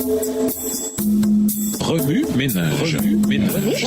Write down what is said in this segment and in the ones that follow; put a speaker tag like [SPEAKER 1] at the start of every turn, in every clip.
[SPEAKER 1] Remue ménage. Remue ménage.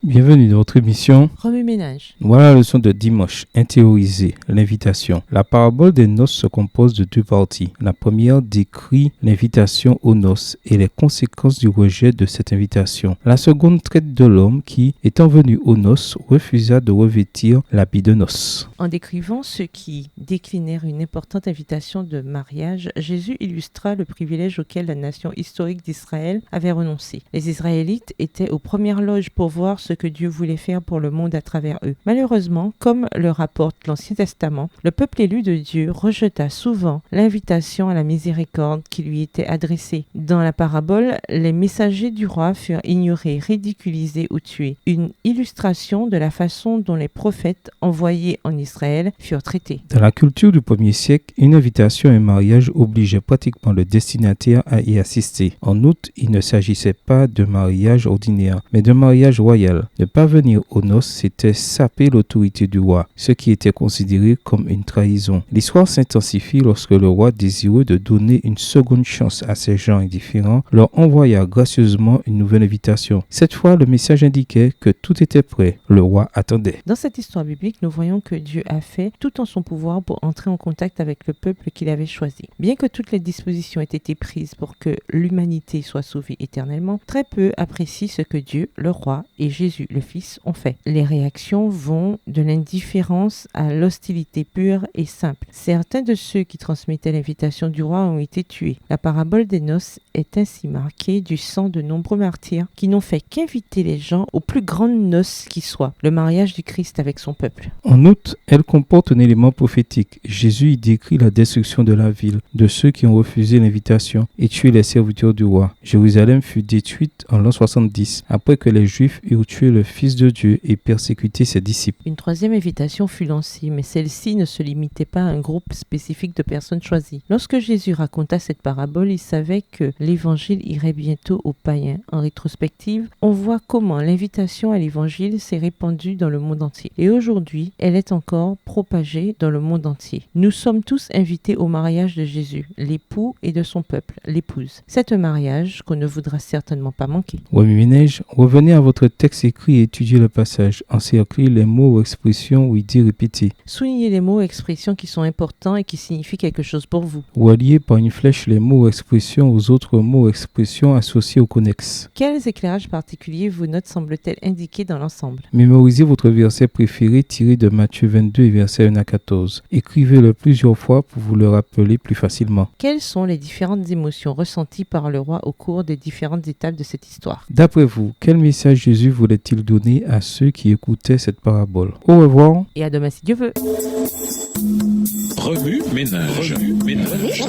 [SPEAKER 2] Bienvenue dans votre émission
[SPEAKER 3] Remue-ménage.
[SPEAKER 2] Voilà la leçon de dimanche, intérioriser l'invitation. La parabole des noces se compose de deux parties. La première décrit l'invitation aux noces et les conséquences du rejet de cette invitation. La seconde traite de l'homme qui, étant venu aux noces, refusa de revêtir l'habit de noces.
[SPEAKER 3] En décrivant ceux qui déclinèrent une importante invitation de mariage, Jésus illustra le privilège auquel la nation historique d'Israël avait renoncé. Les Israélites étaient aux premières loges pour voir ce que Dieu voulait faire pour le monde à travers eux. Malheureusement, comme le rapporte l'Ancien Testament, le peuple élu de Dieu rejeta souvent l'invitation à la miséricorde qui lui était adressée. Dans la parabole, les messagers du roi furent ignorés, ridiculisés ou tués. Une illustration de la façon dont les prophètes envoyés en Israël furent traités.
[SPEAKER 2] Dans la culture du 1er siècle, une invitation à un mariage obligeait pratiquement le destinataire à y assister. En outre, il ne s'agissait pas de mariage ordinaire, mais de mariage royal. Ne pas venir aux noces, c'était saper l'autorité du roi, ce qui était considéré comme une trahison. L'histoire s'intensifie lorsque le roi, désireux de donner une seconde chance à ces gens indifférents, leur envoya gracieusement une nouvelle invitation. Cette fois, le message indiquait que tout était prêt. Le roi attendait.
[SPEAKER 3] Dans cette histoire biblique, nous voyons que Dieu a fait tout en son pouvoir pour entrer en contact avec le peuple qu'il avait choisi. Bien que toutes les dispositions aient été prises pour que l'humanité soit sauvée éternellement, très peu apprécient ce que Dieu, le roi et Jésus, le Fils, ont fait. Les réactions vont de l'indifférence à l'hostilité pure et simple. Certains de ceux qui transmettaient l'invitation du roi ont été tués. La parabole des noces est ainsi marquée du sang de nombreux martyrs qui n'ont fait qu'inviter les gens aux plus grandes noces qui soient, le mariage du Christ avec son peuple.
[SPEAKER 2] En outre, elle comporte un élément prophétique. Jésus y décrit la destruction de la ville, de ceux qui ont refusé l'invitation et tué les serviteurs du roi. Jérusalem fut détruite en l'an 70, après que les Juifs eurent tué le Fils de Dieu et persécuté ses disciples.
[SPEAKER 3] Une troisième invitation fut lancée, mais celle-ci ne se limitait pas à un groupe spécifique de personnes choisies. Lorsque Jésus raconta cette parabole, il savait que l'évangile irait bientôt aux païens. En rétrospective, on voit comment l'invitation à l'évangile s'est répandue dans le monde entier. Et aujourd'hui, elle est encore propagée dans le monde entier. Nous sommes tous invités au mariage de Jésus, l'époux et de son peuple, l'épouse. C'est un mariage qu'on ne voudra certainement pas manquer.
[SPEAKER 2] Remue-ménage, revenez à votre texte écrit et étudiez le passage. Encerclez les mots ou expressions où il dit répéter.
[SPEAKER 3] Soulignez les mots et expressions qui sont importants et qui signifient quelque chose pour vous.
[SPEAKER 2] Reliez par une flèche les mots ou expressions aux autres mots ou expressions associés au connexe.
[SPEAKER 3] Quels éclairages particuliers vos notes semblent-elles indiquer dans l'ensemble?
[SPEAKER 2] Mémorisez votre verset préféré tiré de Matthieu 22 et versets 1 à 14. Écrivez-le plusieurs fois pour vous le rappeler plus facilement.
[SPEAKER 3] Quelles sont les différentes émotions ressenties par le roi au cours des différentes étapes de cette histoire?
[SPEAKER 2] D'après vous, quel message Jésus voulait-il donner à ceux qui écoutaient cette parabole? Au revoir.
[SPEAKER 3] Et à demain si Dieu veut.
[SPEAKER 1] Remue ménage. Remue ménage.